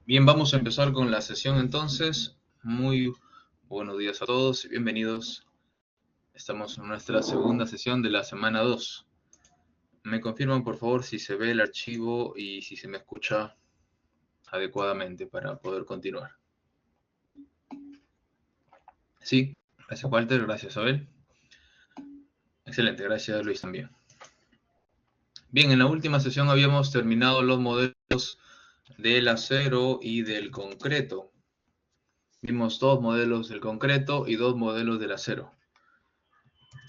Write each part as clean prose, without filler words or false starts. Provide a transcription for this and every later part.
Bien, vamos a empezar con la sesión entonces. Muy buenos días a todos y bienvenidos. Estamos en nuestra segunda sesión de la semana 2. Me confirman por favor si se ve el archivo y si se me escucha adecuadamente para poder continuar. Sí, gracias Walter, gracias Abel. Excelente, gracias Luis también. Bien, en la última sesión habíamos terminado los modelos del acero y del concreto. Vimos dos modelos del concreto y dos modelos del acero.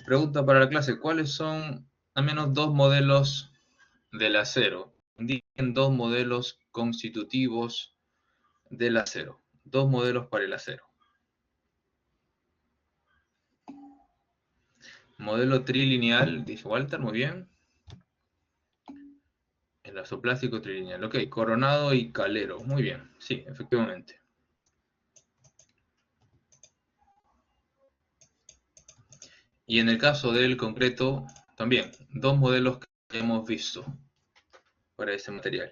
Pregunta para la clase, ¿cuáles son al menos dos modelos del acero? Indiquen dos modelos constitutivos del acero. Dos modelos para el acero. Modelo trilineal, dice Walter, muy bien. El azoplástico trilineal. Ok, Coronado y Calero. Muy bien, sí, efectivamente. Y en el caso del concreto, también, dos modelos que hemos visto para este material.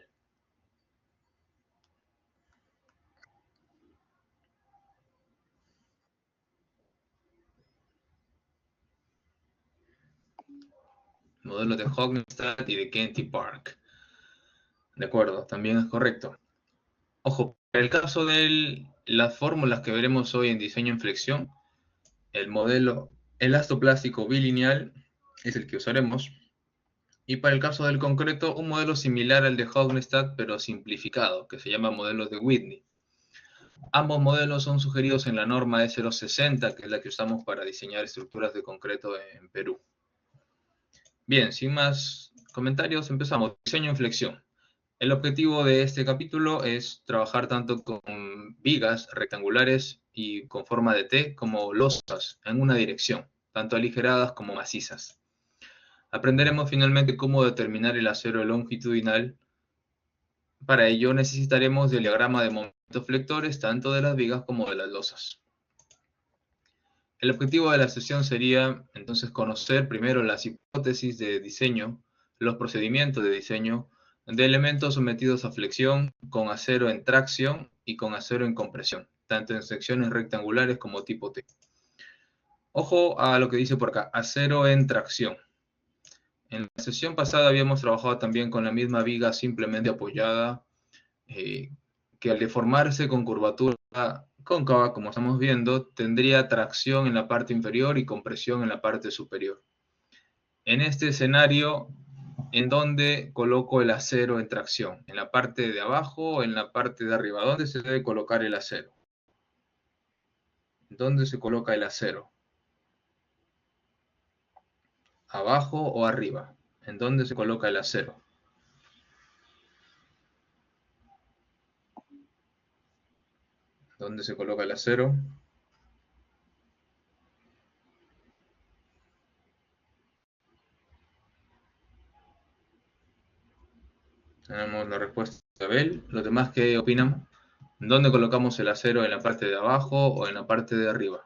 Modelos de Hognestad y de Kenty Park. De acuerdo, también es correcto. Ojo, en el caso de las fórmulas que veremos hoy en diseño en flexión, el modelo elastoplástico bilineal es el que usaremos. Y para el caso del concreto, un modelo similar al de Hognestad, pero simplificado, que se llama modelo de Whitney. Ambos modelos son sugeridos en la norma E060, que es la que usamos para diseñar estructuras de concreto en Perú. Bien, sin más comentarios, empezamos. Diseño en flexión. El objetivo de este capítulo es trabajar tanto con vigas rectangulares y con forma de T como losas en una dirección, tanto aligeradas como macizas. Aprenderemos finalmente cómo determinar el acero longitudinal. Para ello necesitaremos del diagrama de momentos flectores tanto de las vigas como de las losas. El objetivo de la sesión sería entonces conocer primero las hipótesis de diseño, los procedimientos de diseño, de elementos sometidos a flexión con acero en tracción y con acero en compresión, tanto en secciones rectangulares como tipo T. Ojo a lo que dice por acá, acero en tracción. En la sesión pasada habíamos trabajado también con la misma viga simplemente apoyada, que al deformarse con curvatura cóncava, como estamos viendo, tendría tracción en la parte inferior y compresión en la parte superior. En este escenario, ¿en dónde coloco el acero en tracción? ¿En la parte de abajo o en la parte de arriba? ¿Dónde se debe colocar el acero? ¿Dónde se coloca el acero? ¿Abajo o arriba? ¿En dónde se coloca el acero? ¿Dónde se coloca el acero? Tenemos la respuesta de Abel. ¿Los demás qué opinan? ¿Dónde colocamos el acero? ¿En la parte de abajo o en la parte de arriba?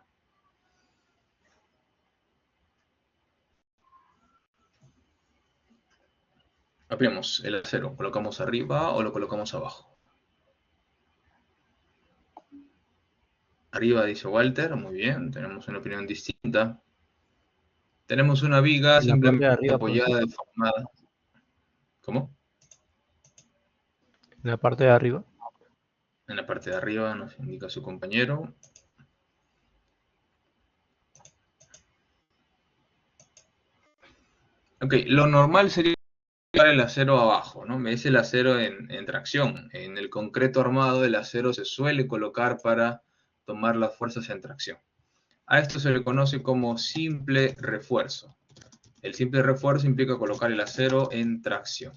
Opinamos, el acero, ¿colocamos arriba o lo colocamos abajo? Arriba, dice Walter, muy bien, tenemos una opinión distinta. Tenemos una viga En la parte de simplemente arriba, apoyada, profesor. deformada. ¿Cómo? En la parte de arriba. En la parte de arriba nos indica su compañero. Ok, lo normal sería el acero abajo, ¿no? Es el acero en tracción. En el concreto armado el acero se suele colocar para tomar las fuerzas en tracción. A esto se le conoce como simple refuerzo. El simple refuerzo implica colocar el acero en tracción.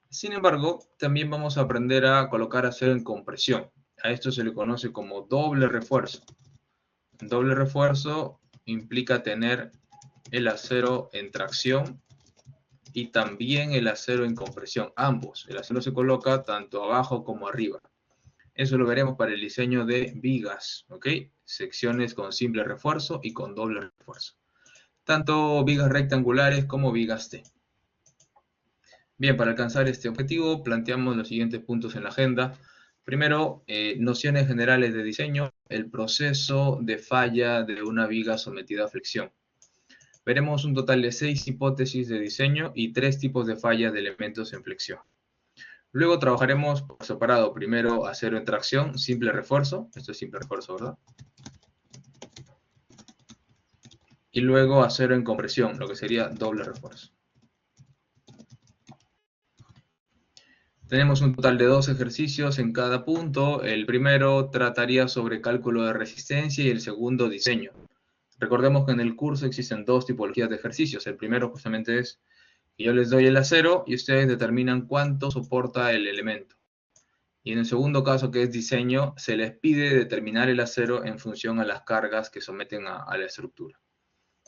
Sin embargo, también vamos a aprender a colocar acero en compresión. A esto se le conoce como doble refuerzo. Doble refuerzo implica tener el acero en tracción y también el acero en compresión. Ambos. El acero se coloca tanto abajo como arriba. Eso lo veremos para el diseño de vigas, ¿ok? Secciones con simple refuerzo y con doble refuerzo. Tanto vigas rectangulares como vigas T. Bien, para alcanzar este objetivo planteamos los siguientes puntos en la agenda. Primero, nociones generales de diseño, el proceso de falla de una viga sometida a flexión. Veremos un total de 6 hipótesis de diseño y 3 tipos de fallas de elementos en flexión. Luego trabajaremos por separado. Primero, acero en tracción, simple refuerzo. Esto es simple refuerzo, ¿verdad? Y luego acero en compresión, lo que sería doble refuerzo. Tenemos un total de 2 ejercicios en cada punto. El primero trataría sobre cálculo de resistencia y el segundo diseño. Recordemos que en el curso existen 2 tipologías de ejercicios. El primero justamente es que yo les doy el acero y ustedes determinan cuánto soporta el elemento. Y en el segundo caso, que es diseño, se les pide determinar el acero en función a las cargas que someten a la estructura.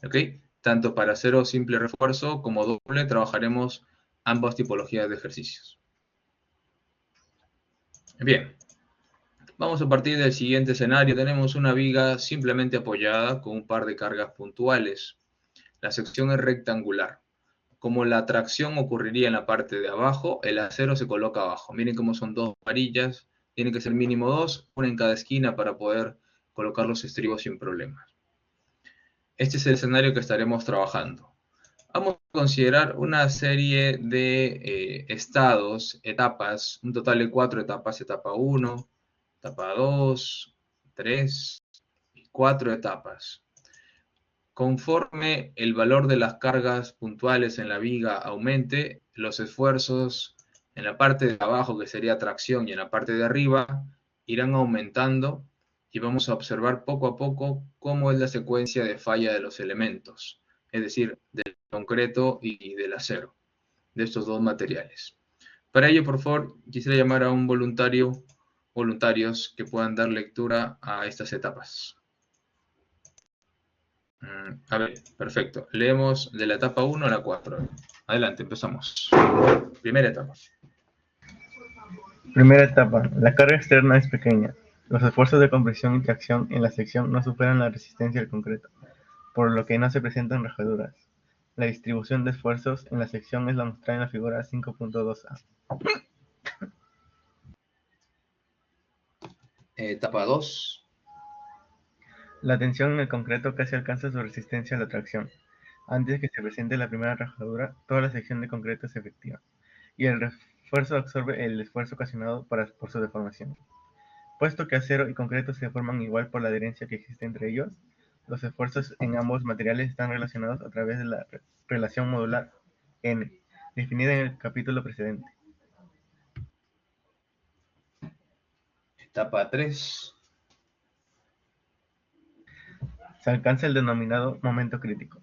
¿Ok? Tanto para acero simple refuerzo como doble trabajaremos ambas tipologías de ejercicios. Bien, vamos a partir del siguiente escenario. Tenemos una viga simplemente apoyada con un par de cargas puntuales. La sección es rectangular. Como la tracción ocurriría en la parte de abajo, el acero se coloca abajo. Miren cómo son 2 varillas. Tiene que ser mínimo 2, una en cada esquina para poder colocar los estribos sin problemas. Este es el escenario que estaremos trabajando. Vamos a considerar una serie de estados, etapas, un total de 4 etapas, etapa 1, etapa 2, 3 y 4 etapas. Conforme el valor de las cargas puntuales en la viga aumente, los esfuerzos en la parte de abajo, que sería tracción, y en la parte de arriba, irán aumentando y vamos a observar poco a poco cómo es la secuencia de falla de los elementos, es decir, del concreto y del acero, de estos 2 materiales. Para ello, por favor, quisiera llamar a un voluntarios que puedan dar lectura a estas etapas. A ver, perfecto. Leemos de la etapa 1 a la 4. Adelante, empezamos. Primera etapa. Primera etapa. La carga externa es pequeña. Los esfuerzos de compresión y tracción en la sección no superan la resistencia del concreto, por lo que no se presentan rajaduras. La distribución de esfuerzos en la sección es la mostrada en la figura 5.2a. Etapa 2. La tensión en el concreto casi alcanza su resistencia a la tracción. Antes de que se presente la primera rajadura, toda la sección de concreto es efectiva, y el refuerzo absorbe el esfuerzo ocasionado por su deformación. Puesto que acero y concreto se forman igual por la adherencia que existe entre ellos, los esfuerzos en ambos materiales están relacionados a través de la relación modular N, definida en el capítulo precedente. Etapa 3. Se alcanza el denominado momento crítico,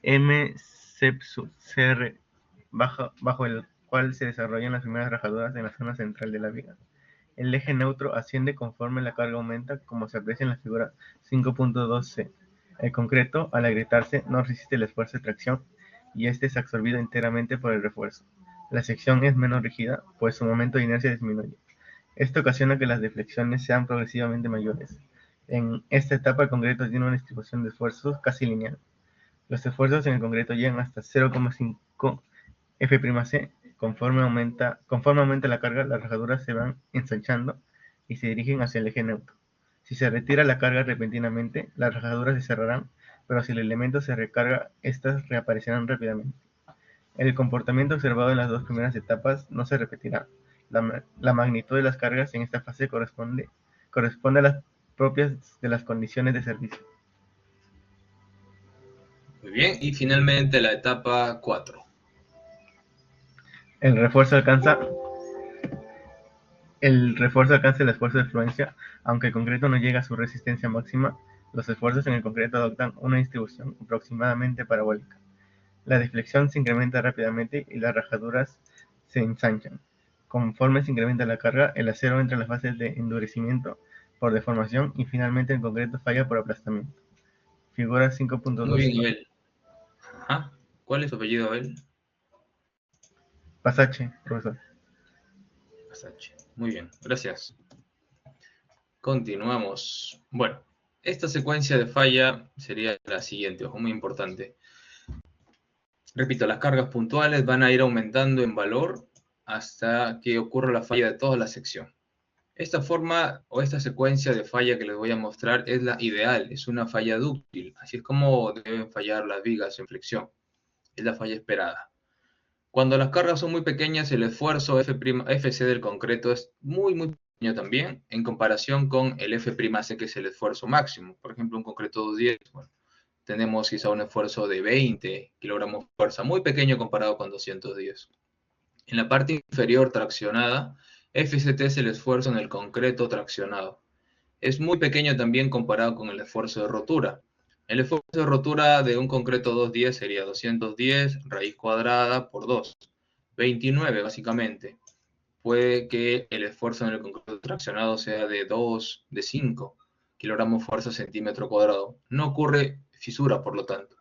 M sub CR, bajo el cual se desarrollan las primeras rajaduras en la zona central de la viga. El eje neutro asciende conforme la carga aumenta, como se aprecia en la figura 5.2c. El concreto, al agrietarse, no resiste el esfuerzo de tracción y este es absorbido enteramente por el refuerzo. La sección es menos rígida, pues su momento de inercia disminuye. Esto ocasiona que las deflexiones sean progresivamente mayores. En esta etapa el concreto tiene una distribución de esfuerzos casi lineal. Los esfuerzos en el concreto llegan hasta 0,5 F'C. Conforme aumenta la carga, las rajaduras se van ensanchando y se dirigen hacia el eje neutro. Si se retira la carga repentinamente, las rajaduras se cerrarán, pero si el elemento se recarga, estas reaparecerán rápidamente. El comportamiento observado en las 2 primeras etapas no se repetirá. La magnitud de las cargas en esta fase corresponde a las propias de las condiciones de servicio. Muy bien, y finalmente la etapa 4. El refuerzo alcanza el esfuerzo de fluencia. Aunque el concreto no llega a su resistencia máxima, los esfuerzos en el concreto adoptan una distribución aproximadamente parabólica. La deflexión se incrementa rápidamente y las rajaduras se ensanchan. Conforme se incrementa la carga, el acero entra en las fases de endurecimiento por deformación y finalmente el concreto falla por aplastamiento. Figura Muy 5.2. bien, Abel. Ajá. ¿Cuál es su apellido, Abel? Pasache, profesor. Pasache. Muy bien, gracias. Continuamos. Bueno, esta secuencia de falla sería la siguiente, ojo, muy importante. Repito, las cargas puntuales van a ir aumentando en valor hasta que ocurra la falla de toda la sección. Esta forma o esta secuencia de falla que les voy a mostrar es la ideal, es una falla dúctil, así es como deben fallar las vigas en flexión, es la falla esperada. Cuando las cargas son muy pequeñas, el esfuerzo FC del concreto es muy pequeño también, en comparación con el F'C, que es el esfuerzo máximo. Por ejemplo, un concreto 210, bueno, tenemos quizá un esfuerzo de 20 kilogramos de fuerza, muy pequeño comparado con 210. En la parte inferior traccionada, FCT es el esfuerzo en el concreto traccionado. Es muy pequeño también comparado con el esfuerzo de rotura. El esfuerzo de rotura de un concreto 210 sería 210 raíz cuadrada por 2, 29 básicamente. Puede que el esfuerzo en el concreto traccionado sea de 2, de 5 kilogramos fuerza centímetro cuadrado. No ocurre fisura, por lo tanto.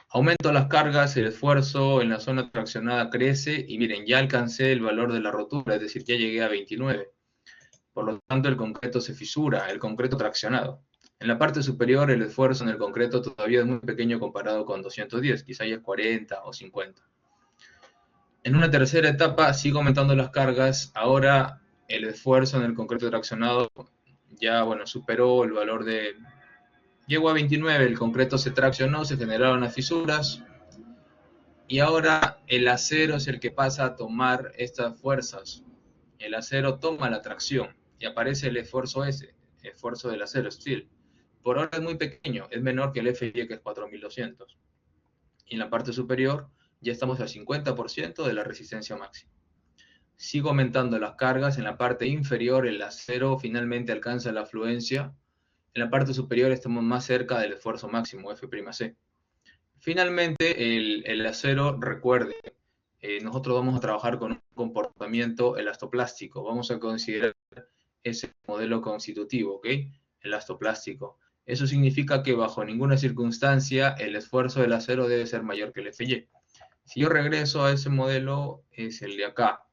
Aumento las cargas, el esfuerzo en la zona traccionada crece y miren, ya alcancé el valor de la rotura, es decir, ya llegué a 29. Por lo tanto, el concreto se fisura, el concreto traccionado. En la parte superior, el esfuerzo en el concreto todavía es muy pequeño comparado con 210, quizá ya es 40 o 50. En una tercera etapa, sigo aumentando las cargas. Ahora, el esfuerzo en el concreto traccionado ya, bueno, superó el valor de... Llegó a 29, el concreto se traccionó, se generaron las fisuras, y ahora el acero es el que pasa a tomar estas fuerzas. El acero toma la tracción y aparece el esfuerzo S, esfuerzo del acero, steel. Por ahora es muy pequeño, es menor que el FY, que es 4200. Y en la parte superior ya estamos al 50% de la resistencia máxima. Sigo aumentando las cargas. En la parte inferior el acero finalmente alcanza la fluencia. En la parte superior estamos más cerca del esfuerzo máximo, F'C. Finalmente, el acero, recuerde, nosotros vamos a trabajar con un comportamiento elastoplástico. Vamos a considerar ese modelo constitutivo, ¿ok? Elastoplástico. Eso significa que bajo ninguna circunstancia el esfuerzo del acero debe ser mayor que el FY. Si yo regreso a ese modelo, es el de acá.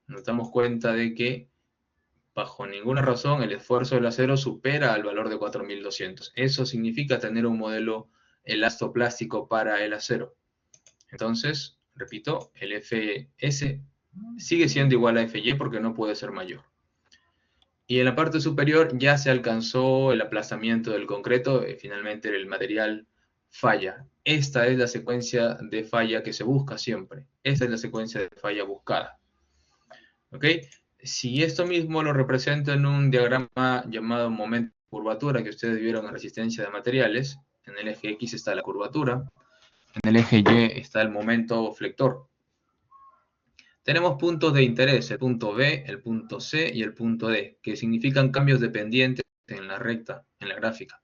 Nos damos cuenta de que bajo ninguna razón el esfuerzo del acero supera al valor de 4200. Eso significa tener un modelo elastoplástico para el acero. Entonces, repito, el Fs sigue siendo igual a Fy porque no puede ser mayor. Y en la parte superior ya se alcanzó el aplastamiento del concreto, finalmente el material falla. Esta es la secuencia de falla que se busca siempre. Esta es la secuencia de falla buscada. ¿Ok? Si esto mismo lo represento en un diagrama llamado momento de curvatura que ustedes vieron en resistencia de materiales, en el eje X está la curvatura, en el eje Y está el momento flector. Tenemos puntos de interés, el punto B, el punto C y el punto D, que significan cambios dependientes en la recta, en la gráfica.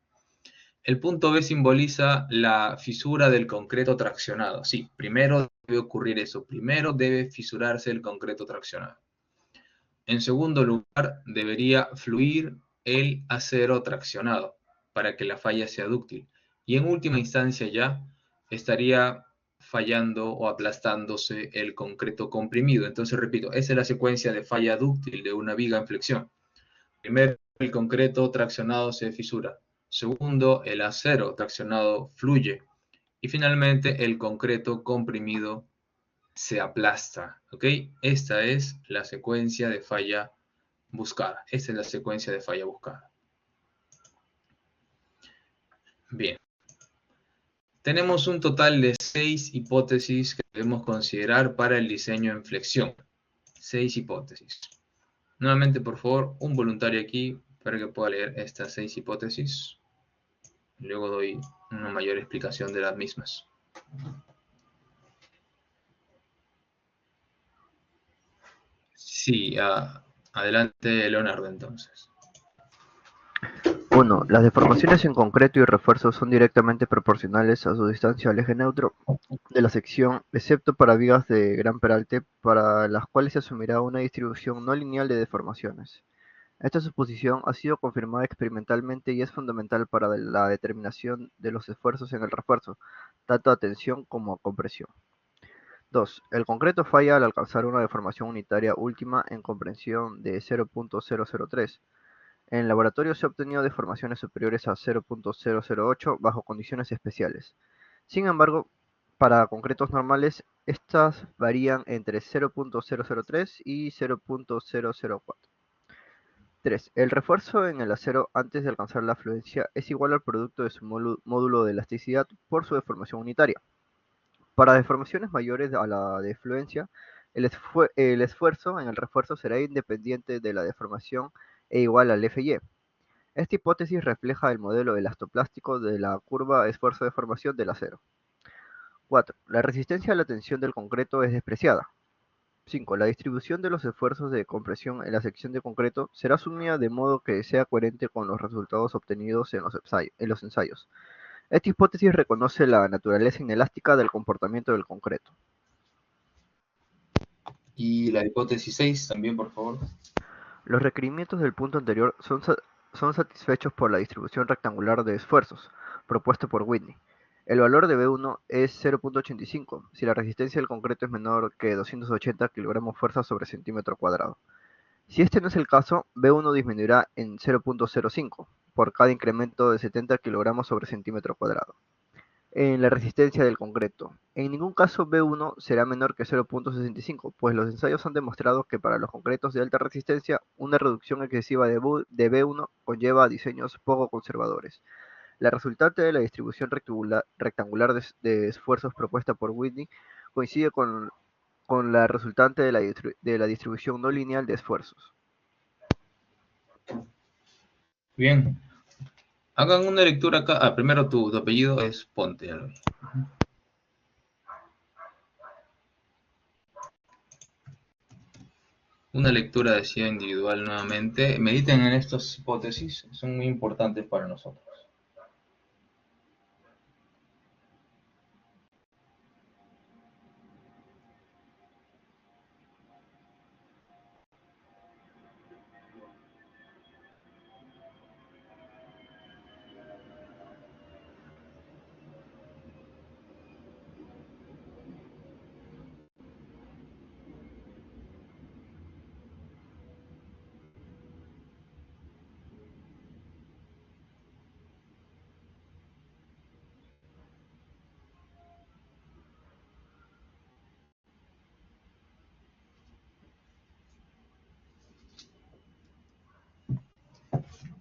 El punto B simboliza la fisura del concreto traccionado. Sí, primero debe ocurrir eso, primero debe fisurarse el concreto traccionado. En segundo lugar, debería fluir el acero traccionado para que la falla sea dúctil. Y en última instancia ya estaría fallando o aplastándose el concreto comprimido. Entonces, repito, esa es la secuencia de falla dúctil de una viga en flexión. Primero, el concreto traccionado se fisura. Segundo, el acero traccionado fluye. Y finalmente, el concreto comprimido se aplasta. ¿Ok? Esta es la secuencia de falla buscada. Esta es la secuencia de falla buscada. Bien. Tenemos un total de 6 hipótesis que debemos considerar para el diseño en flexión. 6 hipótesis. Nuevamente, por favor, un voluntario aquí para que pueda leer estas 6 hipótesis. Luego doy una mayor explicación de las mismas. Sí, adelante Leonardo entonces. 1. Las deformaciones en concreto y refuerzos son directamente proporcionales a su distancia al eje neutro de la sección, excepto para vigas de gran peralte, para las cuales se asumirá una distribución no lineal de deformaciones. Esta suposición ha sido confirmada experimentalmente y es fundamental para la determinación de los esfuerzos en el refuerzo, tanto a tensión como a compresión. 2. El concreto falla al alcanzar una deformación unitaria última en comprensión de 0.003. En el laboratorio se ha obtenido deformaciones superiores a 0.008 bajo condiciones especiales. Sin embargo, para concretos normales, estas varían entre 0.003 y 0.004. 3. El refuerzo en el acero antes de alcanzar la fluencia es igual al producto de su módulo de elasticidad por su deformación unitaria. Para deformaciones mayores a la de fluencia, el esfuerzo en el refuerzo será independiente de la deformación e igual al Fy. Esta hipótesis refleja el modelo elastoplástico de la curva esfuerzo-deformación del acero. 4. La resistencia a la tensión del concreto es despreciada. 5. La distribución de los esfuerzos de compresión en la sección de concreto será asumida de modo que sea coherente con los resultados obtenidos en los ensayos. Esta hipótesis reconoce la naturaleza inelástica del comportamiento del concreto. Y la hipótesis 6 también, por favor. Los requerimientos del punto anterior son satisfechos por la distribución rectangular de esfuerzos, propuesta por Whitney. El valor de B1 es 0.85 si la resistencia del concreto es menor que 280 kg fuerza sobre centímetro cuadrado. Si este no es el caso, B1 disminuirá en 0.05 por cada incremento de 70 kg sobre centímetro cuadrado. En la resistencia del concreto. En ningún caso B1 será menor que 0.65, pues los ensayos han demostrado que para los concretos de alta resistencia, una reducción excesiva de B1 conlleva a diseños poco conservadores. La resultante de la distribución rectangular de esfuerzos propuesta por Whitney coincide con la resultante de la distribución no lineal de esfuerzos. Bien. Hagan una lectura acá. Primero tu apellido es Ponte. Una lectura, decía, individual nuevamente. Mediten en estas hipótesis, son muy importantes para nosotros.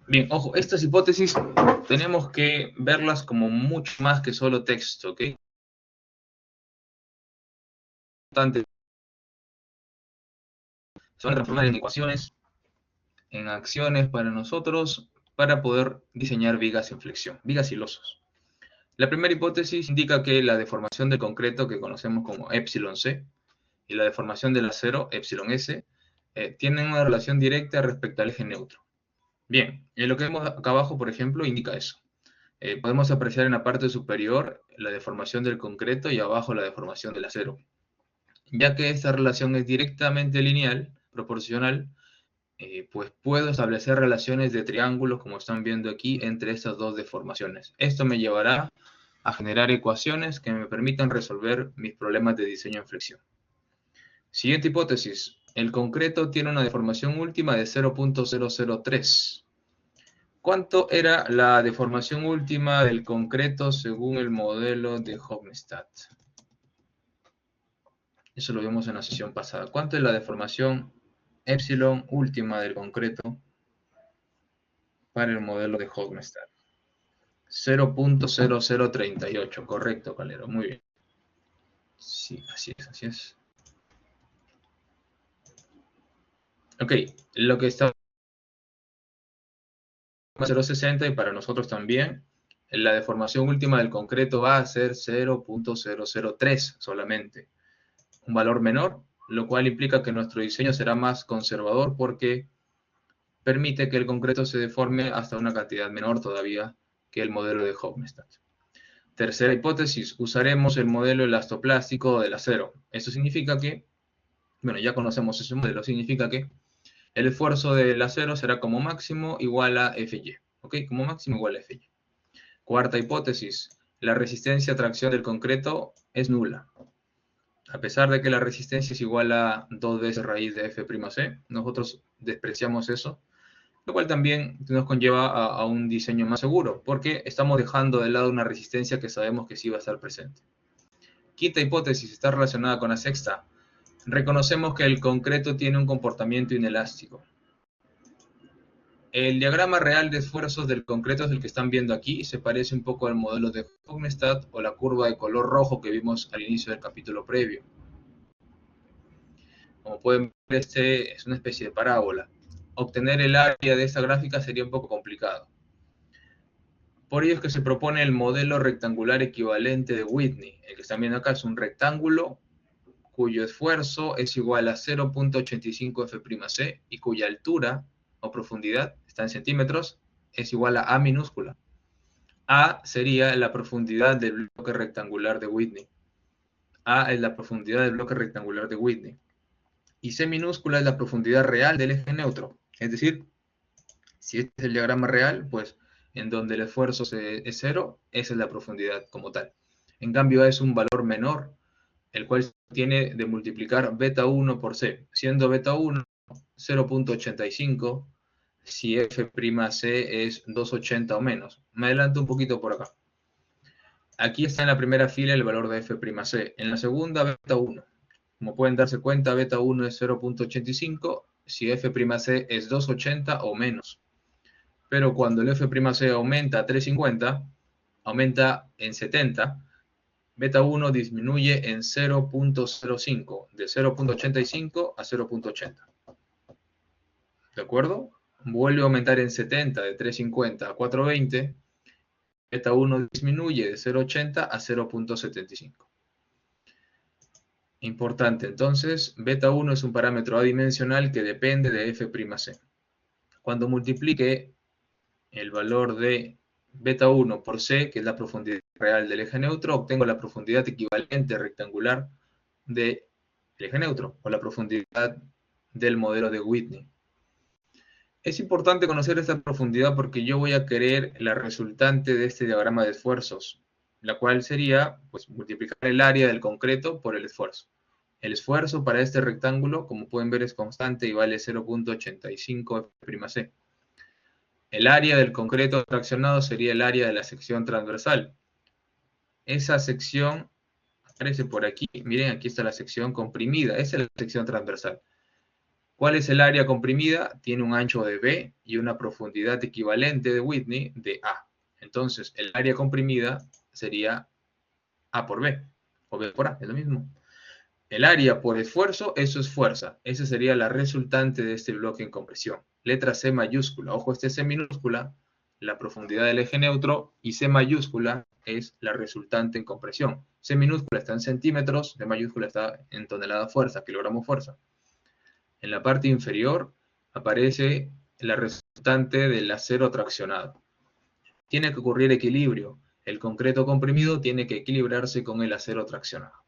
Bien, ojo, estas hipótesis tenemos que verlas como mucho más que solo texto, ¿ok? Se van a transformar en ecuaciones, en acciones para nosotros, para poder diseñar vigas en flexión, vigas y losos. La primera hipótesis indica que la deformación del concreto, que conocemos como εc, y la deformación del acero, εs, tienen una relación directa respecto al eje neutro. Bien, lo que vemos acá abajo, por ejemplo, indica eso. Podemos apreciar en la parte superior la deformación del concreto y abajo la deformación del acero. Ya que esta relación es directamente lineal, proporcional, pues puedo establecer relaciones de triángulos, como están viendo aquí, entre estas dos deformaciones. Esto me llevará a generar ecuaciones que me permitan resolver mis problemas de diseño en flexión. Siguiente hipótesis. El concreto tiene una deformación última de 0.003. ¿Cuánto era la deformación última del concreto según el modelo de Hofstadter? Eso lo vimos en la sesión pasada. ¿Cuánto es la deformación epsilon última del concreto para el modelo de Hofstadter? 0.0038. Correcto, Calero. Muy bien. Sí, así es, así es. Ok, lo que está 0.60 y para nosotros también, la deformación última del concreto va a ser 0.003 solamente. Un valor menor, lo cual implica que nuestro diseño será más conservador porque permite que el concreto se deforme hasta una cantidad menor todavía que el modelo de Hofstadter. Tercera hipótesis, usaremos el modelo elastoplástico del acero. Esto significa que, bueno, ya conocemos ese modelo, significa que el esfuerzo del acero será como máximo igual a Fy. ¿Ok? Como máximo igual a Fy. Cuarta hipótesis, la resistencia a tracción del concreto es nula. A pesar de que la resistencia es igual a 2 veces raíz de F'C, nosotros despreciamos eso, lo cual también nos conlleva a un diseño más seguro, porque estamos dejando de lado una resistencia que sabemos que sí va a estar presente. Quinta hipótesis está relacionada con la sexta. Reconocemos que el concreto tiene un comportamiento inelástico. El diagrama real de esfuerzos del concreto es el que están viendo aquí. Se parece un poco al modelo de Hognestad o la curva de color rojo que vimos al inicio del capítulo previo. Como pueden ver, este es una especie de parábola. Obtener el área de esta gráfica sería un poco complicado. Por ello es que se propone el modelo rectangular equivalente de Whitney. El que están viendo acá es un rectángulo cuyo esfuerzo es igual a 0.85 F'C y cuya altura o profundidad, está en centímetros, es igual a A minúscula. A sería la profundidad del bloque rectangular de Whitney. A es la profundidad del bloque rectangular de Whitney. Y C minúscula es la profundidad real del eje neutro. Es decir, si este es el diagrama real, pues en donde el esfuerzo es 0, esa es la profundidad como tal. En cambio, A es un valor menor, el cual tiene de multiplicar beta 1 por C, siendo beta 1 0.85 si F'C es 280 o menos. Me adelanto un poquito por acá. Aquí está en la primera fila el valor de F'C, en la segunda beta 1. Como pueden darse cuenta, beta 1 es 0.85 si F'C es 280 o menos. Pero cuando el F'C aumenta a 350, aumenta en 70, beta 1 disminuye en 0.05, de 0.85 a 0.80. ¿De acuerdo? Vuelve a aumentar en 70, de 350 a 420. Beta 1 disminuye de 0.80 a 0.75. Importante, entonces, beta 1 es un parámetro adimensional que depende de F'C. Cuando multiplique el valor de beta 1 por C, que es la profundidad real del eje neutro, obtengo la profundidad equivalente rectangular del eje neutro, o la profundidad del modelo de Whitney. Es importante conocer esta profundidad porque yo voy a querer la resultante de este diagrama de esfuerzos, la cual sería pues, multiplicar el área del concreto por el esfuerzo. El esfuerzo para este rectángulo, como pueden ver, es constante y vale 0.85 F'C. El área del concreto traccionado sería el área de la sección transversal. Esa sección aparece por aquí. Miren, aquí está la sección comprimida. Esa es la sección transversal. ¿Cuál es el área comprimida? Tiene un ancho de B y una profundidad equivalente de Whitney de A. Entonces, el área comprimida sería A por B, o B por A, es lo mismo. El área por esfuerzo, eso es fuerza. Esa sería la resultante de este bloque en compresión. Letra C mayúscula. Ojo, este C minúscula, la profundidad del eje neutro, y C mayúscula es la resultante en compresión. C minúscula está en centímetros, C mayúscula está en tonelada fuerza, kilogramo fuerza. En la parte inferior aparece la resultante del acero traccionado. Tiene que ocurrir equilibrio. El concreto comprimido tiene que equilibrarse con el acero traccionado.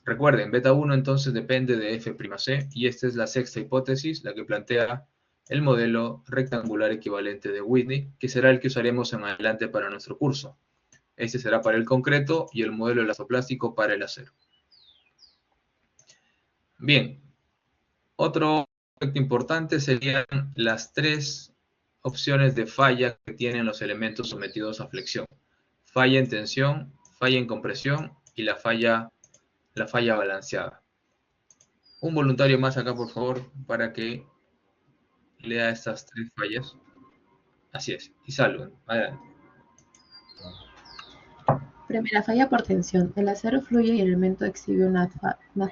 Recuerden, beta 1 entonces depende de F'C y esta es la sexta hipótesis, la que plantea el modelo rectangular equivalente de Whitney, que será el que usaremos en adelante para nuestro curso. Este será para el concreto y el modelo elastoplástico para el acero. Bien, otro aspecto importante serían las tres opciones de falla que tienen los elementos sometidos a flexión. Falla en tensión, falla en compresión y la falla balanceada. Un voluntario más acá, por favor, para que lea estas tres fallas. Así es, y saluden. Adelante. Primera falla por tensión. El acero fluye y el elemento exhibe una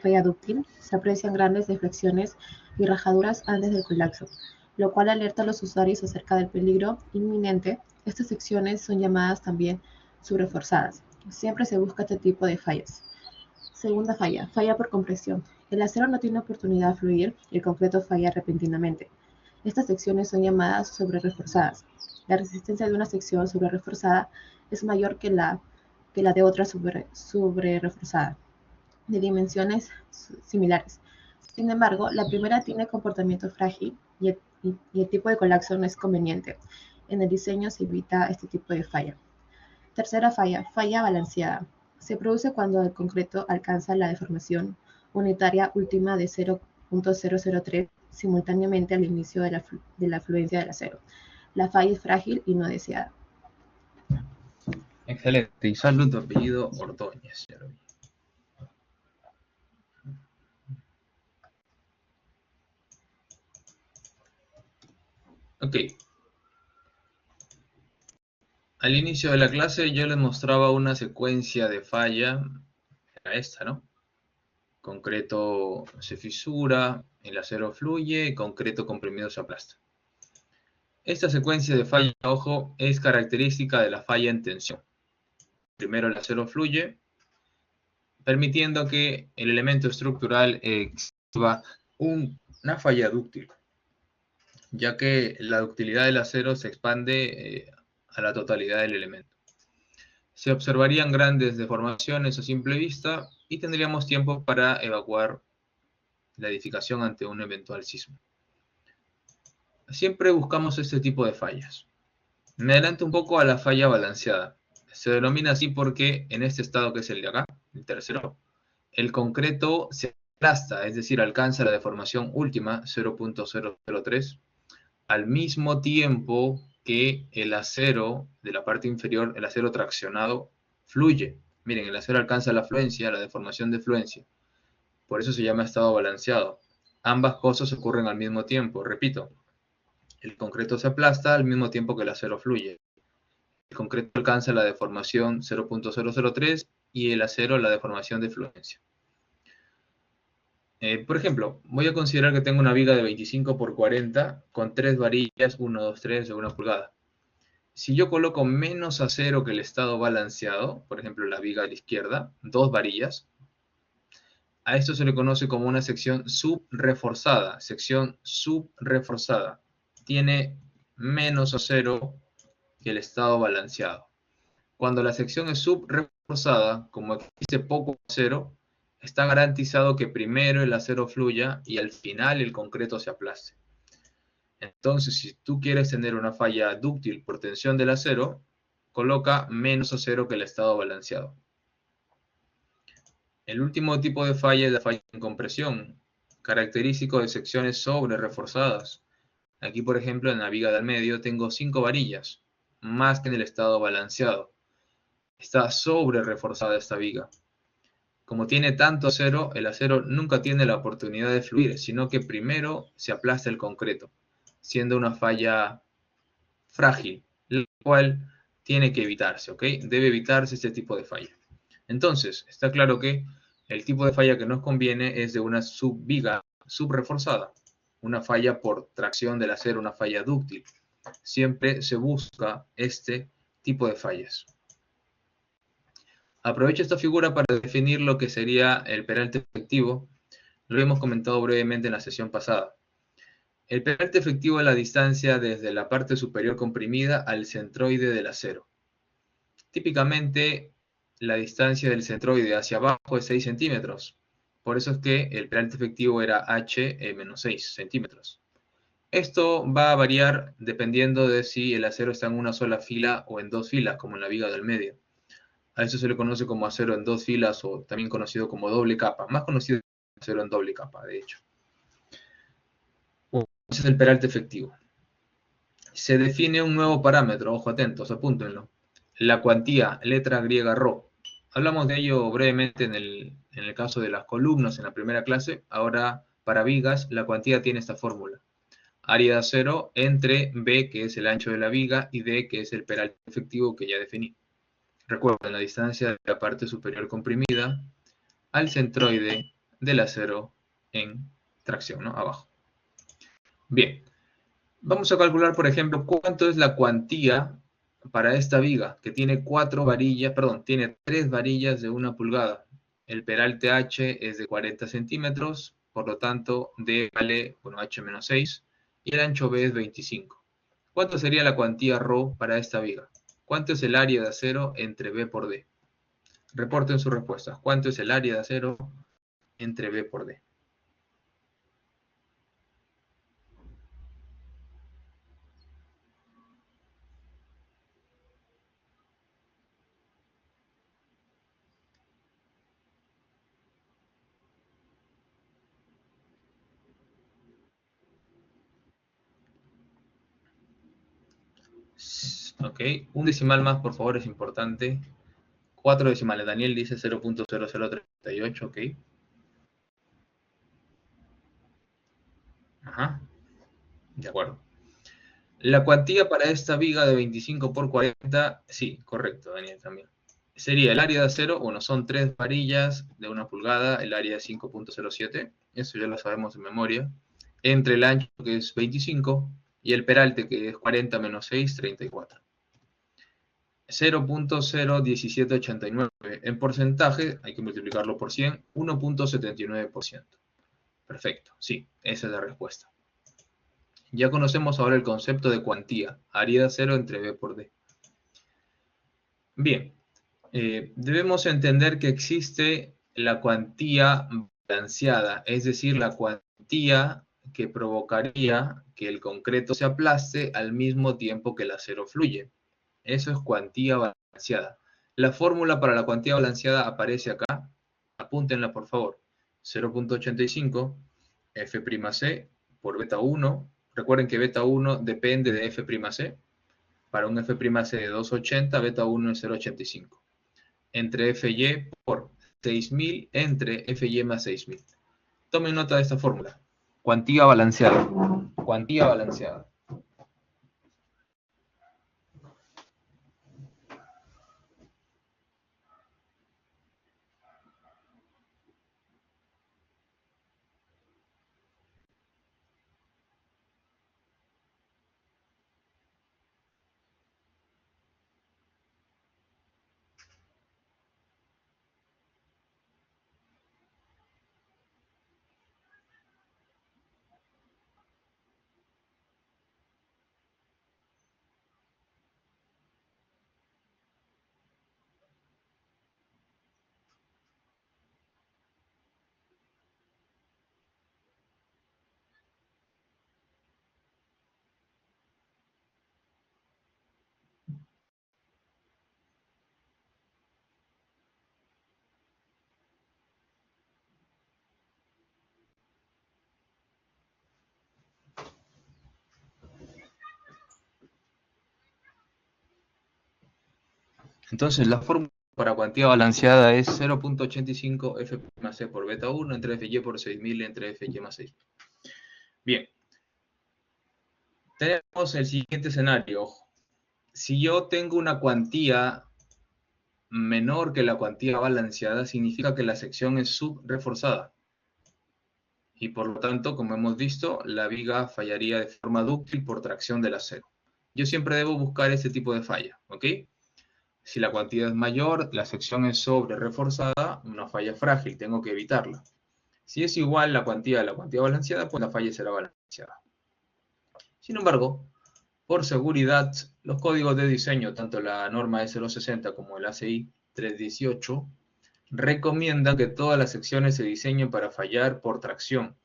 falla dúctil. Se aprecian grandes deflexiones y rajaduras antes del colapso, lo cual alerta a los usuarios acerca del peligro inminente. Estas secciones son llamadas también subreforzadas. Siempre se busca este tipo de fallas. Segunda falla, falla por compresión. El acero no tiene oportunidad de fluir y el concreto falla repentinamente. Estas secciones son llamadas sobrereforzadas. La resistencia de una sección sobrereforzada es mayor que la de otra sobrereforzada, de dimensiones similares. Sin embargo, la primera tiene comportamiento frágil y el tipo de colapso no es conveniente. En el diseño se evita este tipo de falla. Tercera falla, falla balanceada. Se produce cuando el concreto alcanza la deformación unitaria última de 0.003 simultáneamente al inicio de la fluencia del acero. La falla es frágil y no deseada. Excelente. Y salud, tu apellido Ordóñez. Ok. Al inicio de la clase yo les mostraba una secuencia de falla, era esta, ¿no? Concreto se fisura, el acero fluye, concreto comprimido se aplasta. Esta secuencia de falla, ojo, es característica de la falla en tensión. Primero el acero fluye, permitiendo que el elemento estructural exhiba una falla dúctil, ya que la ductilidad del acero se expande a la totalidad del elemento. Se observarían grandes deformaciones a simple vista y tendríamos tiempo para evacuar la edificación ante un eventual sismo. Siempre buscamos este tipo de fallas. Me adelanto un poco a la falla balanceada. Se denomina así porque en este estado que es el de acá, el tercero, el concreto se aplasta, es decir, alcanza la deformación última, 0.003, al mismo tiempo que el acero de la parte inferior, el acero traccionado, fluye. Miren, el acero alcanza la fluencia, la deformación de fluencia. Por eso se llama estado balanceado. Ambas cosas ocurren al mismo tiempo. Repito, el concreto se aplasta al mismo tiempo que el acero fluye. El concreto alcanza la deformación 0.003 y el acero la deformación de fluencia. Por ejemplo, voy a considerar que tengo una viga de 25 por 40 con 3 varillas, 1, 2, 3 de 1 pulgada. Si yo coloco menos acero que el estado balanceado, por ejemplo la viga a la izquierda, 2 varillas, a esto se le conoce como una sección subreforzada. Sección subreforzada. Tiene menos acero que el estado balanceado. Cuando la sección es subreforzada, como existe poco acero, está garantizado que primero el acero fluya y al final el concreto se aplaste. Entonces, si tú quieres tener una falla dúctil por tensión del acero, coloca menos acero que el estado balanceado. El último tipo de falla es la falla en compresión, característico de secciones sobre reforzadas. Aquí, por ejemplo, en la viga del medio tengo 5 varillas, más que en el estado balanceado. Está sobre reforzada esta viga. Como tiene tanto acero, el acero nunca tiene la oportunidad de fluir, sino que primero se aplasta el concreto, siendo una falla frágil, la cual tiene que evitarse, ¿ok? Debe evitarse este tipo de falla. Entonces, está claro que el tipo de falla que nos conviene es de una subviga subreforzada, una falla por tracción del acero, una falla dúctil. Siempre se busca este tipo de fallas. Aprovecho esta figura para definir lo que sería el peralte efectivo. Lo hemos comentado brevemente en la sesión pasada. El peralte efectivo es la distancia desde la parte superior comprimida al centroide del acero. Típicamente, la distancia del centroide hacia abajo es 6 centímetros. Por eso es que el peralte efectivo era h menos 6 centímetros. Esto va a variar dependiendo de si el acero está en una sola fila o en dos filas, como en la viga del medio. A eso se le conoce como acero en dos filas o también conocido como doble capa. Más conocido como acero en doble capa, de hecho. Ese es el peralte efectivo. Se define un nuevo parámetro, ojo atentos, apúntenlo. La cuantía, letra griega ρ. Hablamos de ello brevemente en el caso de las columnas en la primera clase. Ahora, para vigas, la cuantía tiene esta fórmula. Área de acero entre B, que es el ancho de la viga, y D, que es el peralte efectivo que ya definí. Recuerden la distancia de la parte superior comprimida al centroide del acero en tracción, ¿no? Abajo. Bien, vamos a calcular, por ejemplo, cuánto es la cuantía para esta viga, que tiene tiene 3 varillas de 1 pulgada. El peralte H es de 40 centímetros, por lo tanto, D vale, bueno, H menos 6, y el ancho B es 25. ¿Cuánto sería la cuantía ρ para esta viga? ¿Cuánto es el área de acero entre B por D? Reporten sus respuestas. ¿Cuánto es el área de acero entre B por D? Ok, un decimal más, por favor, es importante. 4 decimales. Daniel dice 0.0038, ok. Ajá, de acuerdo. La cuantía para esta viga de 25 por 40, sí, correcto, Daniel, también. Sería el área de acero, bueno, son 3 varillas de 1 pulgada, el área es 5.07, eso ya lo sabemos de memoria, entre el ancho que es 25 y el peralte que es 40 menos 6, 34. 0.01789. En porcentaje, hay que multiplicarlo por 100, 1.79%. Perfecto, sí, esa es la respuesta. Ya conocemos ahora el concepto de cuantía, área de acero entre B por D. Bien, debemos entender que existe la cuantía balanceada, es decir, la cuantía que provocaría que el concreto se aplaste al mismo tiempo que el acero fluye. Eso es cuantía balanceada. La fórmula para la cuantía balanceada aparece acá. Apúntenla, por favor. 0.85 F'C por beta 1. Recuerden que beta 1 depende de F'C. Para un F'C de 280, beta 1 es 0.85. Entre Fy por 6000 entre Fy más 6000. Tomen nota de esta fórmula. Cuantía balanceada. Cuantía balanceada. Entonces, la fórmula para cuantía balanceada es 0.85 F'C por beta 1 entre Fy por 6000 entre Fy más 6000. Bien, tenemos el siguiente escenario. Si yo tengo una cuantía menor que la cuantía balanceada, significa que la sección es subreforzada. Y por lo tanto, como hemos visto, la viga fallaría de forma dúctil por tracción del acero. Yo siempre debo buscar este tipo de falla, ¿ok? Si la cuantía es mayor, la sección es sobre reforzada, una falla frágil, tengo que evitarla. Si es igual la cuantía a la cuantía balanceada, pues la falla será balanceada. Sin embargo, por seguridad, los códigos de diseño, tanto la norma S060 como el ACI 318, recomiendan que todas las secciones se diseñen para fallar por tracción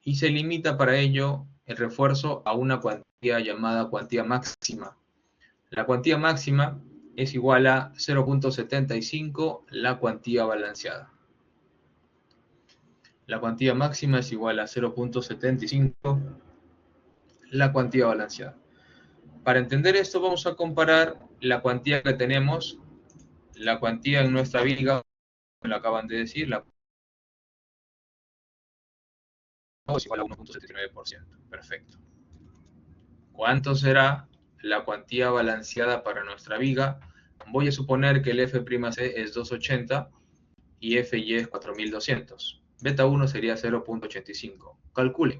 y se limita para ello el refuerzo a una cuantía llamada cuantía máxima. La cuantía máxima es igual a 0.75 la cuantía balanceada. La cuantía máxima es igual a 0.75 la cuantía balanceada. Para entender esto vamos a comparar la cuantía que tenemos, la cuantía en nuestra viga, me lo acaban de decir, la es igual a 1.79%. Perfecto. ¿Cuánto será la cuantía balanceada para nuestra viga? Voy a suponer que el F'C es 280 y Fy es 4200. Beta 1 sería 0.85. Calculen.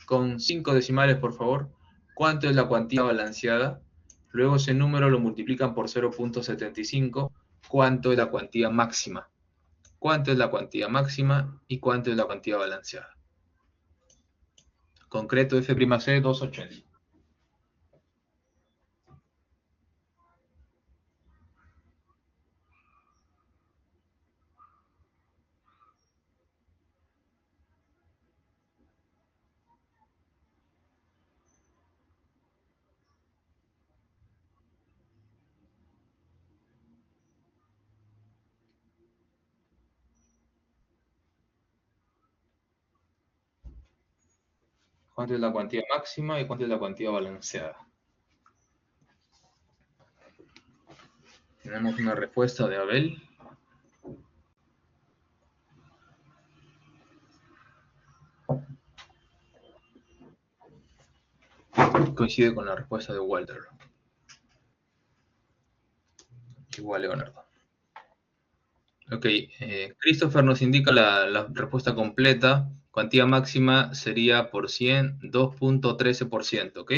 Con 5 decimales, por favor, ¿cuánto es la cuantía balanceada? Luego ese número lo multiplican por 0.75. ¿Cuánto es la cuantía máxima? ¿Cuánto es la cuantía máxima y cuánto es la cuantía balanceada? Concreto F'C 280. ¿Cuánto es la cuantía máxima y cuánto es la cuantía balanceada? Tenemos una respuesta de Abel. Coincide con la respuesta de Walter. Igual Leonardo. Ok, Christopher nos indica la respuesta completa. Cuantía máxima sería por 100, 2.13%, ¿ok?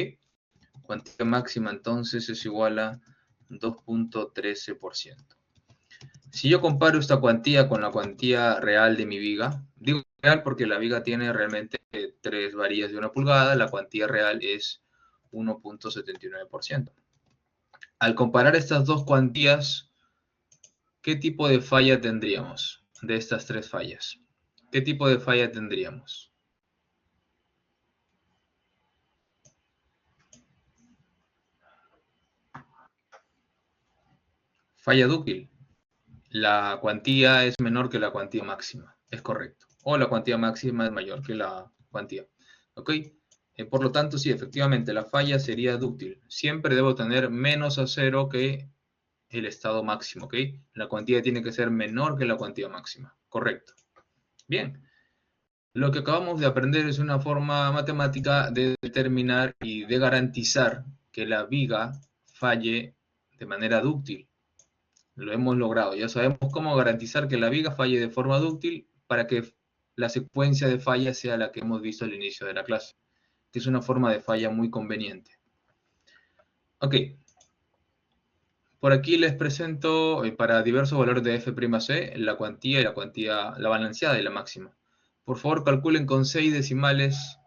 Cuantía máxima entonces es igual a 2.13%. Si yo comparo esta cuantía con la cuantía real de mi viga, digo real porque la viga tiene realmente 3 varillas de 1 pulgada, la cuantía real es 1.79%. Al comparar estas dos cuantías, ¿qué tipo de falla tendríamos de estas 3 fallas? ¿Qué tipo de falla tendríamos? Falla dúctil. La cuantía es menor que la cuantía máxima, es correcto. O la cuantía máxima es mayor que la cuantía. ¿Ok? Por lo tanto, sí, efectivamente, la falla sería dúctil. Siempre debo tener menos a cero que el estado máximo, ¿ok? La cuantía tiene que ser menor que la cuantía máxima. Correcto. Bien. Lo que acabamos de aprender es una forma matemática de determinar y de garantizar que la viga falle de manera dúctil. Lo hemos logrado. Ya sabemos cómo garantizar que la viga falle de forma dúctil para que la secuencia de fallas sea la que hemos visto al inicio de la clase, que es una forma de falla muy conveniente. Ok. Por aquí les presento para diversos valores de f'C la cuantía y la balanceada y la máxima. Por favor, calculen con 6 decimales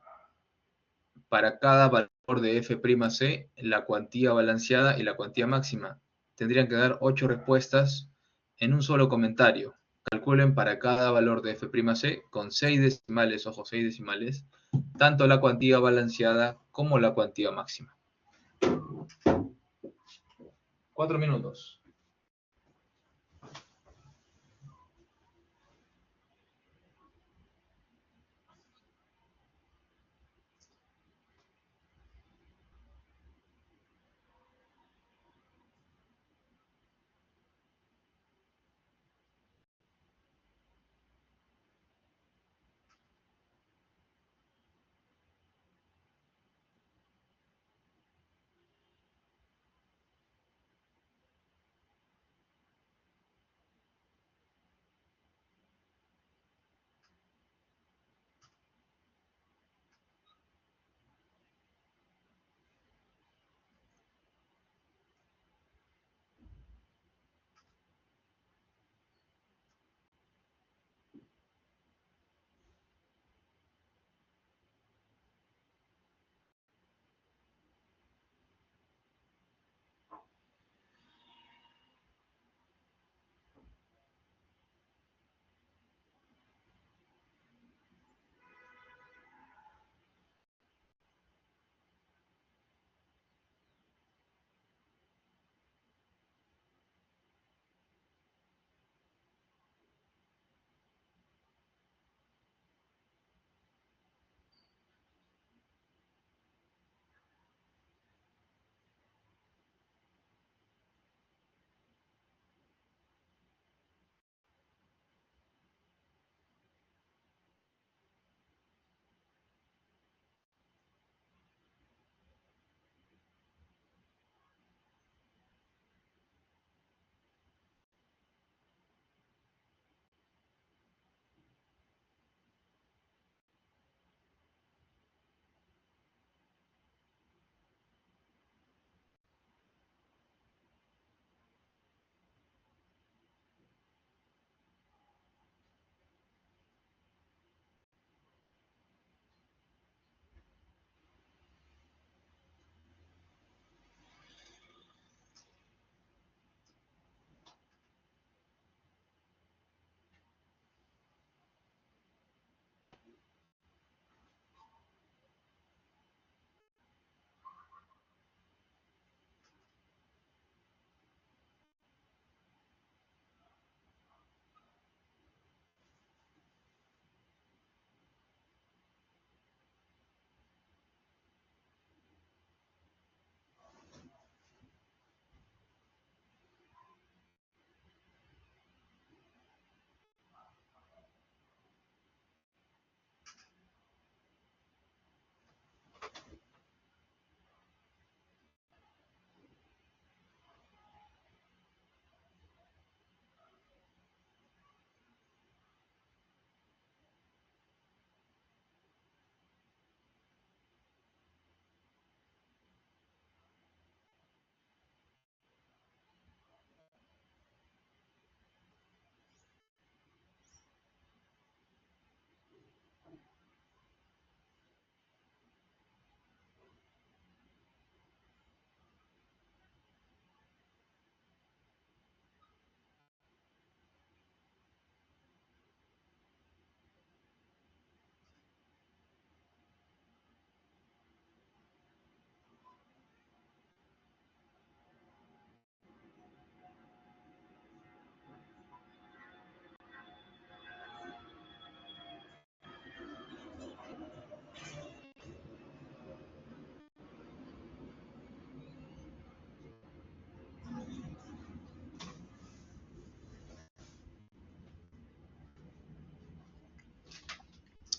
para cada valor de f'C la cuantía balanceada y la cuantía máxima. Tendrían que dar 8 respuestas en un solo comentario. Calculen para cada valor de f'C con 6 decimales, ojo, 6 decimales, tanto la cuantía balanceada como la cuantía máxima. 4 minutos.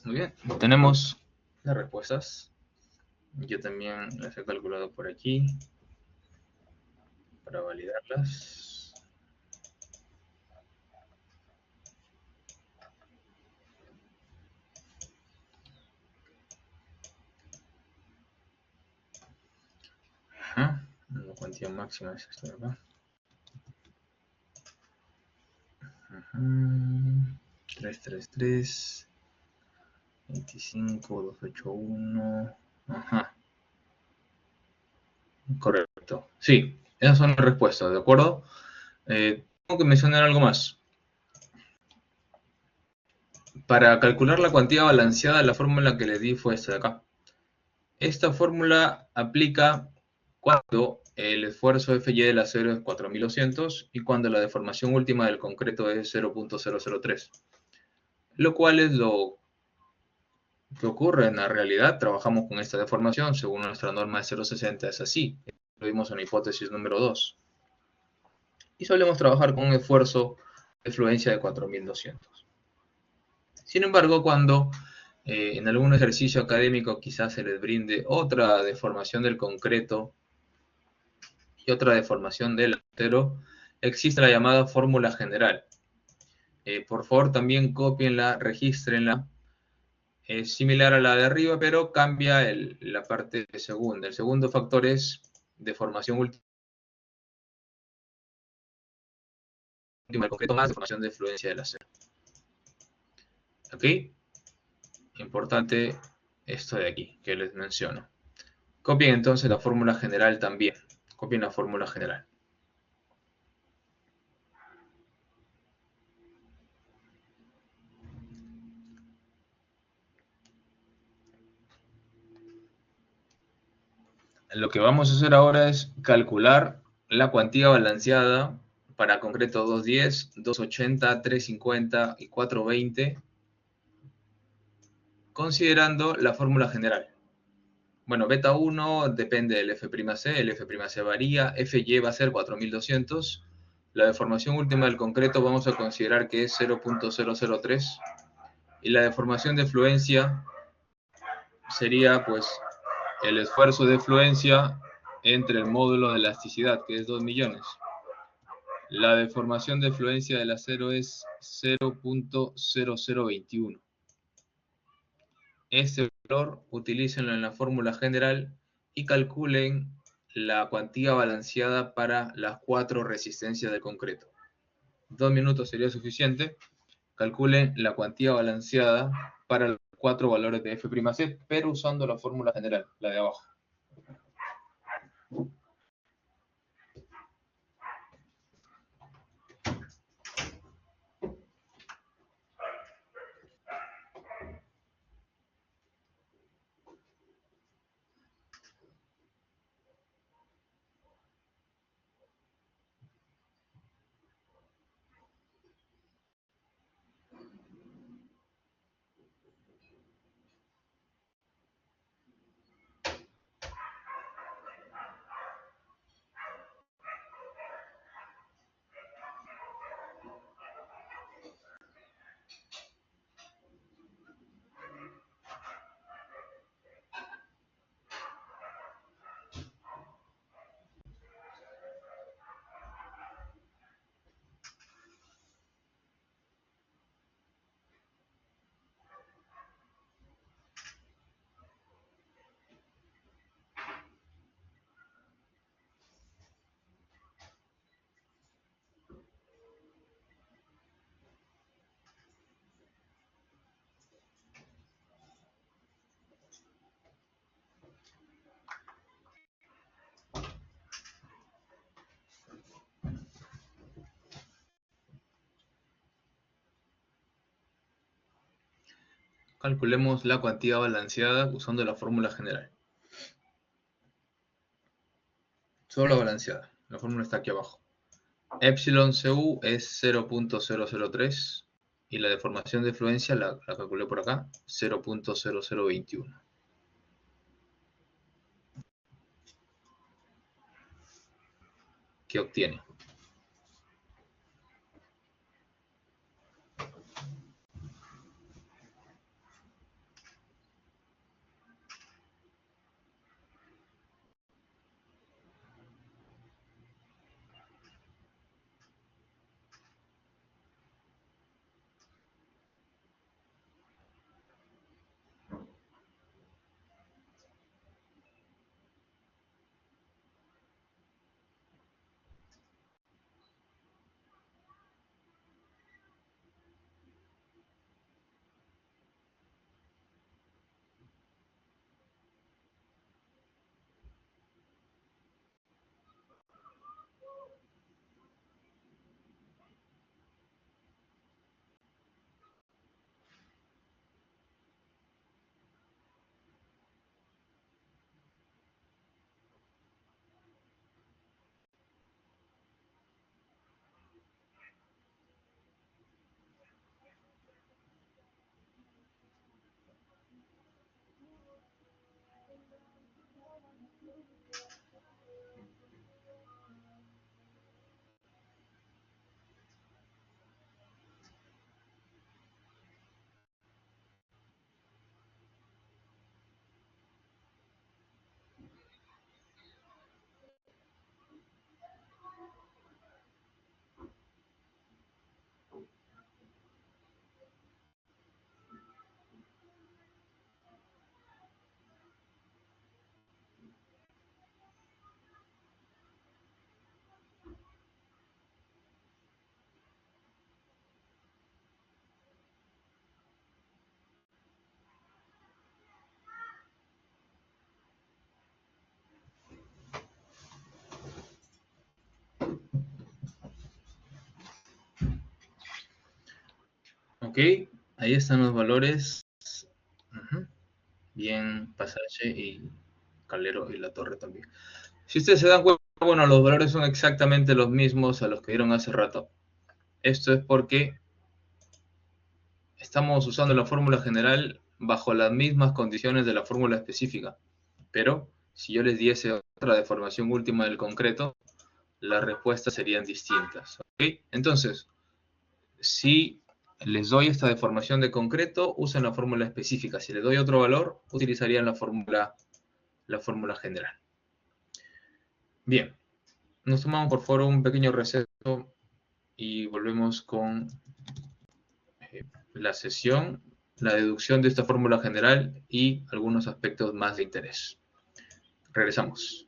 Muy bien, tenemos las respuestas. Yo también las he calculado por aquí para validarlas. Ajá. La cuantía máxima es esta de acá. 333, 25, 281. Ajá. Correcto. Sí, esas son las respuestas, ¿de acuerdo? Tengo que mencionar algo más. Para calcular la cuantía balanceada, la fórmula que les di fue esta de acá. Esta fórmula aplica cuando el esfuerzo FY del acero es 4200 y cuando la deformación última del concreto es 0.003. Lo cual es lo que ocurre en la realidad. Trabajamos con esta deformación según nuestra norma de 0.60 es así. Lo vimos en la hipótesis número 2. Y solemos trabajar con un esfuerzo de fluencia de 4200. Sin embargo, cuando en algún ejercicio académico quizás se les brinde otra deformación del concreto y otra deformación del acero, existe la llamada fórmula general. Por favor, también copienla, regístrenla. Es similar a la de arriba, pero cambia la parte segunda. El segundo factor es deformación última del concreto más deformación de fluencia del acero. ¿Ok? Importante esto de aquí, que les menciono. Copien entonces la fórmula general también. Copien la fórmula general. Lo que vamos a hacer ahora es calcular la cuantía balanceada para concreto 210, 280, 350 y 420, considerando la fórmula general. Bueno, beta 1 depende del F'C, el F'C varía, Fy va a ser 4200, la deformación última del concreto vamos a considerar que es 0.003 y la deformación de fluencia sería pues el esfuerzo de fluencia entre el módulo de elasticidad, que es 2 millones. La deformación de fluencia del acero es 0.0021. Este valor utilícenlo en la fórmula general y calculen la cuantía balanceada para las 4 resistencias del concreto. 2 minutos sería suficiente. Calculen la cuantía balanceada para los 4 valores de F'C, pero usando la fórmula general, la de abajo. Calculemos la cuantía balanceada usando la fórmula general. Solo balanceada. La fórmula está aquí abajo. Epsilon Cu es 0.003 y la deformación de fluencia la calculé por acá, 0.0021. ¿Qué obtiene? Ok, ahí están los valores. Ujú. Bien, Pasaje y Calero y la Torre también. Si ustedes se dan cuenta, bueno, los valores son exactamente los mismos a los que dieron hace rato. Esto es porque estamos usando la fórmula general bajo las mismas condiciones de la fórmula específica. Pero si yo les diese otra deformación última del concreto, las respuestas serían distintas. ¿Ok? Entonces, si les doy esta deformación de concreto, usen la fórmula específica. Si les doy otro valor, utilizarían la fórmula general. Bien, nos tomamos por favor un pequeño receso y volvemos con la sesión, la deducción de esta fórmula general y algunos aspectos más de interés. Regresamos.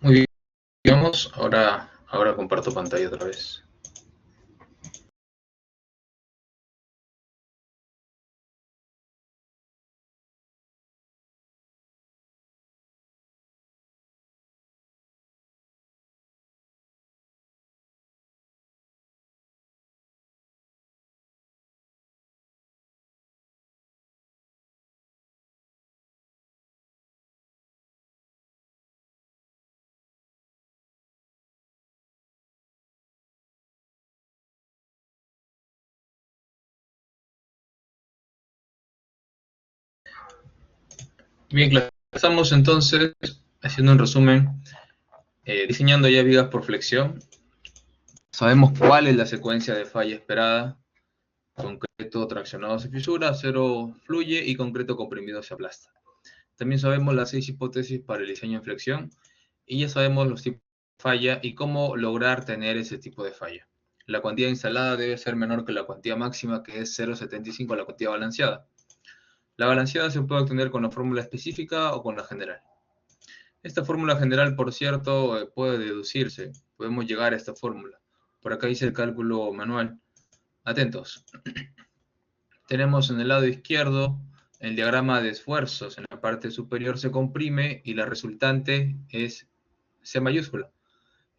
Muy bien, vamos. Ahora comparto pantalla otra vez. Bien, claro. Estamos entonces haciendo un resumen, diseñando ya vigas por flexión. Sabemos cuál es la secuencia de falla esperada. Concreto traccionado se fisura, acero fluye y concreto comprimido se aplasta. También sabemos las 6 hipótesis para el diseño en flexión y ya sabemos los tipos de falla y cómo lograr tener ese tipo de falla. La cuantía instalada debe ser menor que la cuantía máxima, que es 0,75, la cuantía balanceada. La balanceada se puede obtener con la fórmula específica o con la general. Esta fórmula general, por cierto, puede deducirse. Podemos llegar a esta fórmula. Por acá hice el cálculo manual. Atentos. Tenemos en el lado izquierdo el diagrama de esfuerzos. En la parte superior se comprime y la resultante es C mayúscula.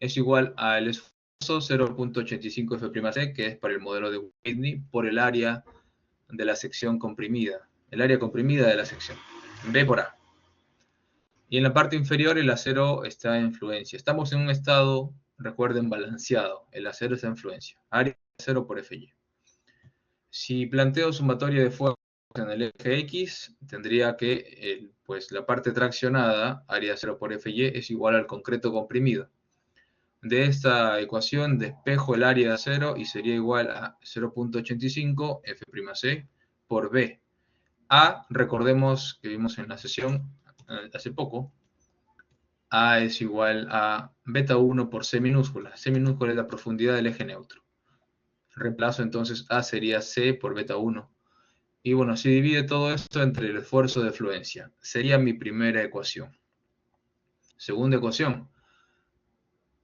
Es igual al esfuerzo 0.85 F'C, que es para el modelo de Whitney, por el área de la sección comprimida. El área comprimida de la sección. B por A. Y en la parte inferior el acero está en fluencia. Estamos en un estado, recuerden, balanceado. El acero está en fluencia. Área de acero por Fy. Si planteo sumatoria de fuerzas en el eje X, tendría que pues la parte traccionada, área de acero por Fy, es igual al concreto comprimido. De esta ecuación despejo el área de acero y sería igual a 0.85 F'C por B. A, recordemos que vimos en la sesión hace poco, A es igual a beta 1 por C minúscula. C minúscula es la profundidad del eje neutro. Reemplazo entonces A sería C por beta 1. Y bueno, se divide todo esto entre el esfuerzo de fluencia. Sería mi primera ecuación. Segunda ecuación.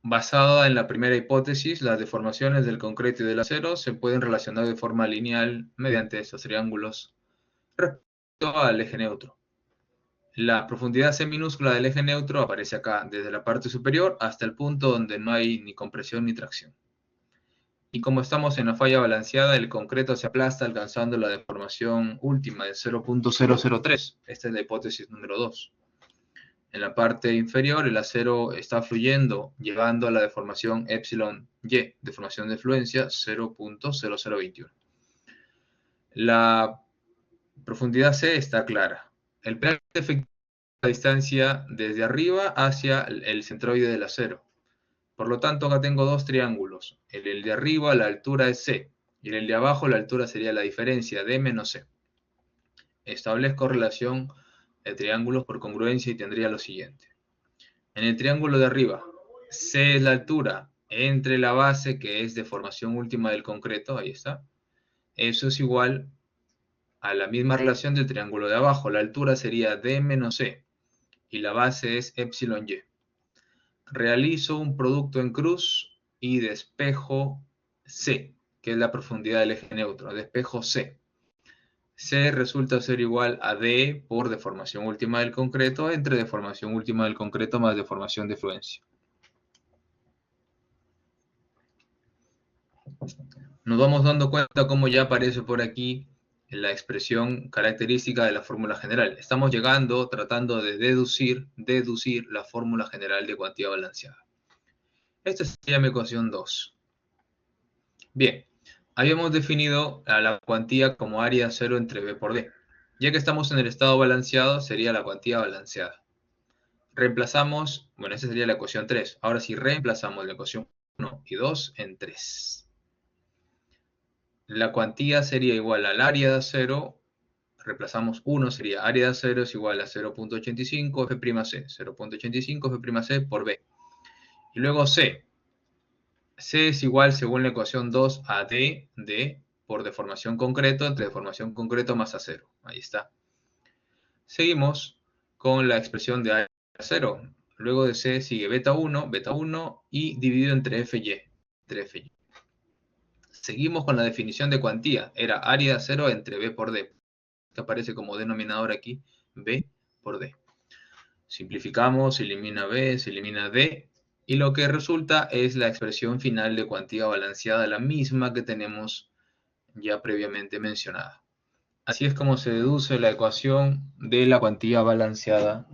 Basada en la primera hipótesis, las deformaciones del concreto y del acero se pueden relacionar de forma lineal mediante estos triángulos respecto al eje neutro. La profundidad C minúscula del eje neutro aparece acá, desde la parte superior hasta el punto donde no hay ni compresión ni tracción. Y como estamos en la falla balanceada, el concreto se aplasta alcanzando la deformación última de 0.003. Esta es la hipótesis número 2. En la parte inferior el acero está fluyendo, llegando a la deformación epsilon y, deformación de fluencia 0.0021. La profundidad C está clara. El penal efectivo es la distancia desde arriba hacia el centroide del acero. Por lo tanto, acá tengo dos triángulos. En el de arriba la altura es C y en el de abajo la altura sería la diferencia D menos C. Establezco relación de triángulos por congruencia y tendría lo siguiente. En el triángulo de arriba, C es la altura entre la base, que es deformación última del concreto, ahí está. Eso es igual a la misma relación del triángulo de abajo. La altura sería D menos C y la base es epsilon y. Realizo un producto en cruz y despejo C, que es la profundidad del eje neutro. Despejo C. C resulta ser igual a D por deformación última del concreto entre deformación última del concreto más deformación de fluencia. Nos vamos dando cuenta cómo ya aparece por aquí la expresión característica de la fórmula general. Estamos llegando, tratando de deducir la fórmula general de cuantía balanceada. Esta sería mi ecuación 2. Bien, habíamos definido a la cuantía como área cero entre B por D. Ya que estamos en el estado balanceado, sería la cuantía balanceada. Reemplazamos, bueno, esa sería la ecuación 3. Ahora sí, reemplazamos la ecuación 1 y 2 en 3. La cuantía sería igual al área de acero. Reemplazamos 1, sería área de acero es igual a 0.85 F'C. 0.85 F'C por B. Y luego C. C es igual, según la ecuación 2, a D por deformación concreto entre deformación concreto más acero. Ahí está. Seguimos con la expresión de área de acero. Luego de C sigue beta 1 y dividido entre FY. Seguimos con la definición de cuantía. Era área 0 entre B por D, que aparece como denominador aquí, B por D. Simplificamos, se elimina B, se elimina D, y lo que resulta es la expresión final de cuantía balanceada, la misma que tenemos ya previamente mencionada. Así es como se deduce la ecuación de la cuantía balanceada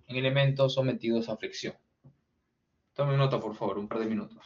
en elementos sometidos a fricción. Tome nota, por favor, un par de minutos.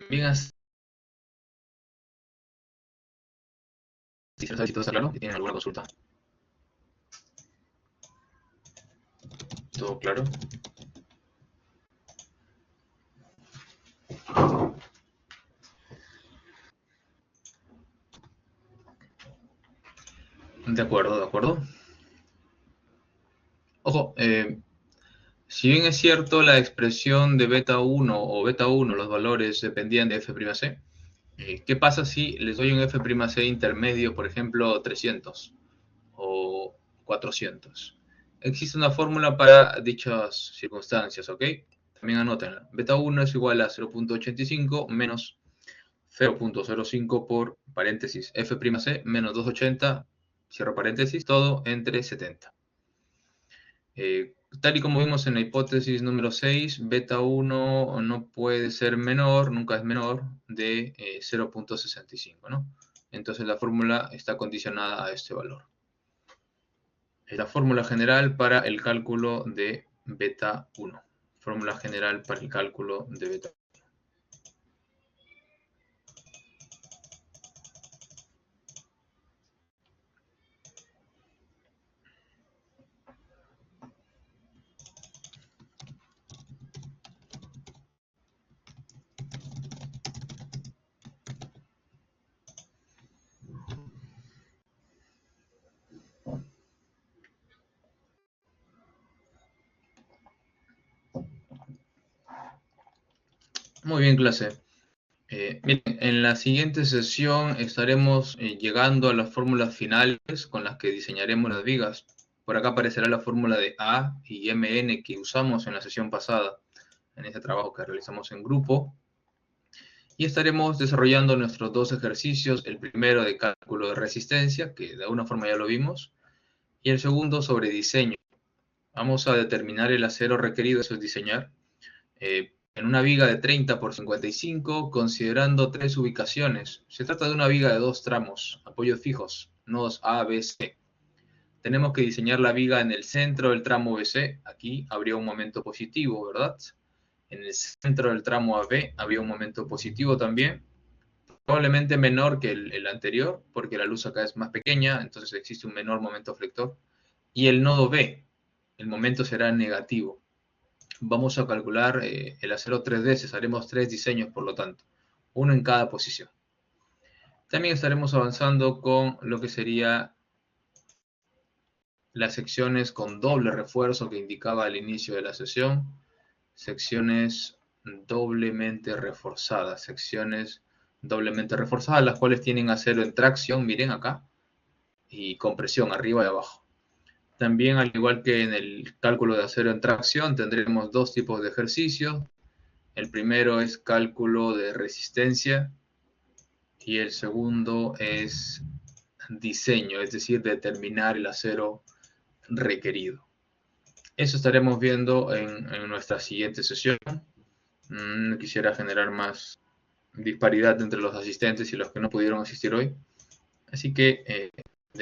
Bien, si todo está claro, si tienen alguna consulta. ¿Todo claro? De acuerdo, de acuerdo. Ojo, si bien es cierto la expresión de beta 1 o beta 1, los valores dependían de f'C, ¿qué pasa si les doy un f'C intermedio, por ejemplo, 300 o 400? Existe una fórmula para dichas circunstancias, ¿ok? También anótenla. Beta 1 es igual a 0.85 menos 0.05 por paréntesis f'C menos 280, cierro paréntesis, todo entre 70. Tal y como vimos en la hipótesis número 6, beta 1 no puede ser menor, nunca es menor, de 0.65, ¿no? Entonces la fórmula está condicionada a este valor. Es la fórmula general para el cálculo de beta 1. Fórmula general para el cálculo de beta 1. Muy bien, clase. Miren, en la siguiente sesión estaremos llegando a las fórmulas finales con las que diseñaremos las vigas. Por acá aparecerá la fórmula de A y MN que usamos en la sesión pasada, en este trabajo que realizamos en grupo. Y estaremos desarrollando nuestros dos ejercicios, el primero de cálculo de resistencia, que de alguna forma ya lo vimos, y el segundo sobre diseño. Vamos a determinar el acero requerido, eso es diseñar, en una viga de 30 por 55, considerando tres ubicaciones. Se trata de una viga de dos tramos, apoyos fijos, nodos A, B, C. Tenemos que diseñar la viga en el centro del tramo BC. Aquí habría un momento positivo, ¿verdad? En el centro del tramo AB había un momento positivo también, probablemente menor que el anterior, porque la luz acá es más pequeña, entonces existe un menor momento flector. Y el nodo B, el momento será negativo. Vamos a calcular el acero 3 veces, haremos 3 diseños por lo tanto, uno en cada posición. También estaremos avanzando con lo que sería las secciones con doble refuerzo que indicaba al inicio de la sesión, secciones doblemente reforzadas, las cuales tienen acero en tracción, miren acá, y compresión arriba y abajo. También, al igual que en el cálculo de acero en tracción, tendremos dos tipos de ejercicios. El primero es cálculo de resistencia y el segundo es diseño, es decir, determinar el acero requerido. Eso estaremos viendo en nuestra siguiente sesión. Quisiera generar más disparidad entre los asistentes y los que no pudieron asistir hoy. Así que